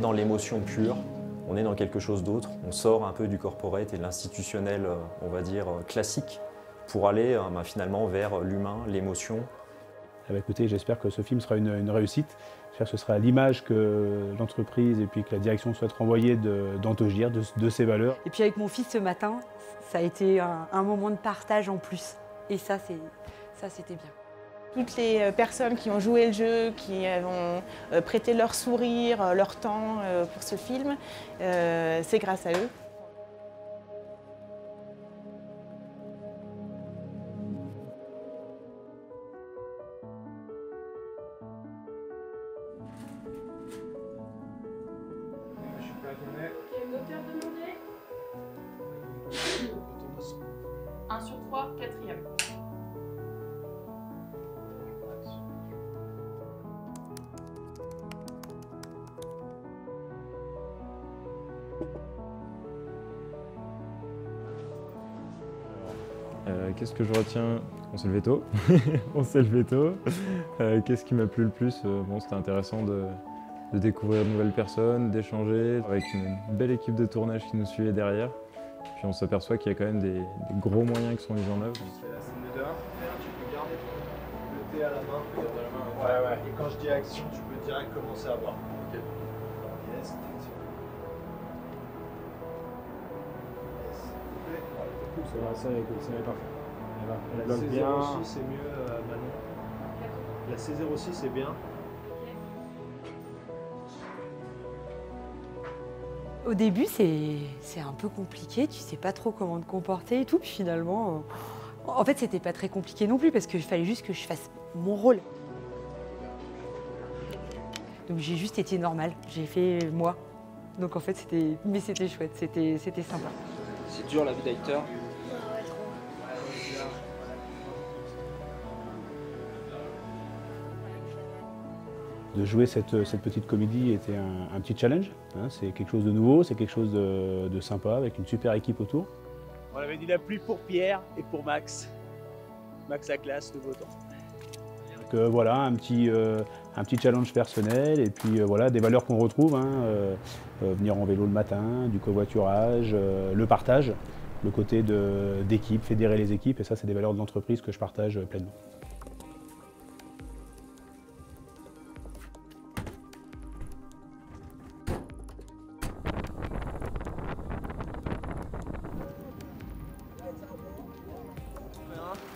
est dans l'émotion pure, on est dans quelque chose d'autre, on sort un peu du corporate et de l'institutionnel, on va dire, classique, pour aller finalement vers l'humain, l'émotion. Eh bien, écoutez, j'espère que ce film sera une réussite. J'espère que ce sera l'image que l'entreprise et puis que la direction souhaite renvoyer d'Antogir, de ses valeurs. Et puis avec mon fils ce matin, ça a été un moment de partage en plus. Et ça, c'était bien. Toutes les personnes qui ont joué le jeu, qui ont prêté leur sourire, leur temps pour ce film, c'est grâce à eux. L'auteur demandé 1 sur 3, 4e. Qu'est-ce que je retiens? On s'est levé tôt. On s'est levé tôt. Qu'est-ce qui m'a plu le plus? Bon, c'était intéressant de découvrir de nouvelles personnes, d'échanger avec une belle équipe de tournage qui nous suivait derrière. Puis on s'aperçoit qu'il y a quand même des gros moyens qui sont mis en œuvre. C'est la scène de dehors. Tu peux garder le thé à la main. Ouais. Et quand je dis action, tu peux direct commencer à boire. Ok. Yes, action. Yes. Ça va, ça est parfait. La C06 c'est mieux, Manon. La C06 c'est bien. Au début, c'est un peu compliqué, tu sais pas trop comment te comporter et tout. Puis finalement, en fait, c'était pas très compliqué non plus parce qu'il fallait juste que je fasse mon rôle. Donc j'ai juste été normale, j'ai fait moi. Donc en fait, c'était chouette, c'était sympa. C'est dur la vie d'acteur. De jouer cette petite comédie était un petit challenge. Hein, c'est quelque chose de nouveau, c'est quelque chose de sympa avec une super équipe autour. On avait dit la pluie pour Pierre et pour Max. Max à classe, nouveau temps. Donc voilà, un petit challenge personnel et puis voilà, des valeurs qu'on retrouve. Hein, venir en vélo le matin, du covoiturage, le partage, le côté d'équipe, fédérer les équipes. Et ça, c'est des valeurs de l'entreprise que je partage pleinement.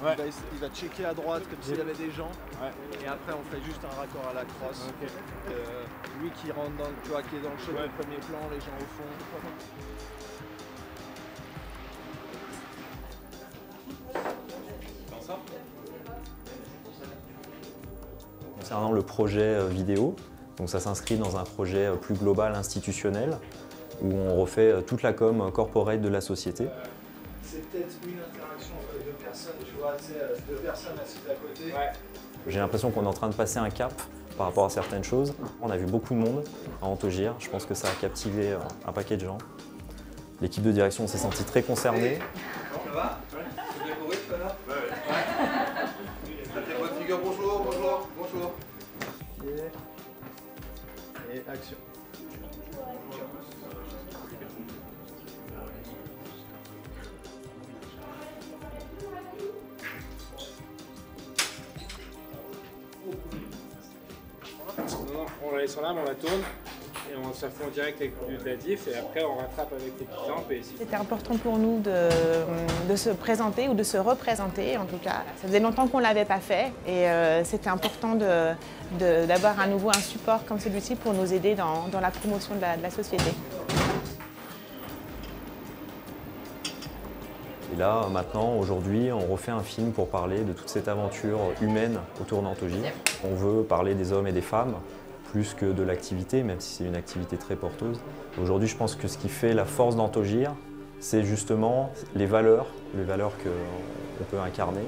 Ouais. Il va checker à droite comme s'il y avait des gens. Ouais. Et après on fait juste un raccord à la crosse. Okay. Lui qui rentre dans, tu vois, qui est dans le shot du premier plan, les gens au fond. Concernant le projet vidéo, donc ça s'inscrit dans un projet plus global institutionnel où on refait toute la com corporate de la société. C'est peut-être une interaction entre deux personnes, tu vois, deux personnes assises à côté. Ouais. J'ai l'impression qu'on est en train de passer un cap par rapport à certaines choses. On a vu beaucoup de monde à Antogir, je pense que ça a captivé un paquet de gens. L'équipe de direction s'est sentie très concernée. Ça va? C'est bien couru tout à l'heure? Ouais. Ça fait votre figure, bonjour. Et action. Non, on la laisse en arme, on la tourne et on se fait en direct avec de la diff et après on rattrape avec les petites lampes. C'était important pour nous de se présenter ou de se représenter en tout cas. Ça faisait longtemps qu'on ne l'avait pas fait et c'était important d'avoir à nouveau un support comme celui-ci pour nous aider dans la promotion de la société. Et là, maintenant, aujourd'hui, on refait un film pour parler de toute cette aventure humaine autour d'Antogir. On veut parler des hommes et des femmes, plus que de l'activité, même si c'est une activité très porteuse. Aujourd'hui, je pense que ce qui fait la force d'Antogir, c'est justement les valeurs qu'on peut incarner.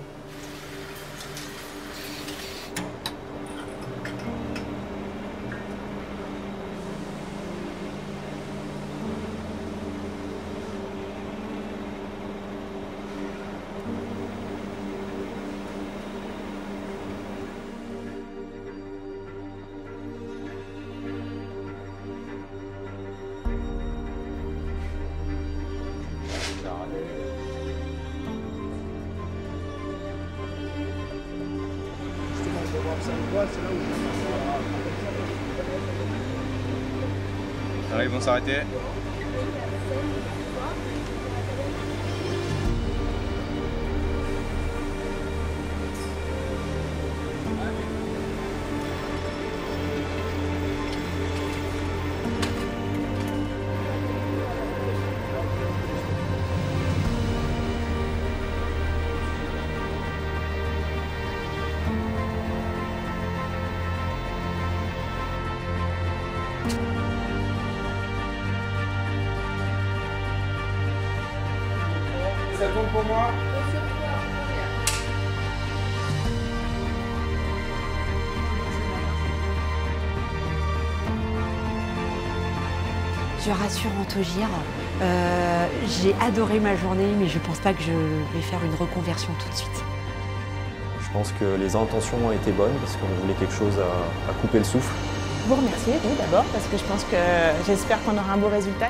Alors ils vont s'arrêter. Ça compte pour moi. Je rassure Antogir, j'ai adoré ma journée, mais je pense pas que je vais faire une reconversion tout de suite. Je pense que les intentions ont été bonnes parce qu'on voulait quelque chose à couper le souffle. Vous remercier, oui, d'abord, parce que je pense que j'espère qu'on aura un beau résultat.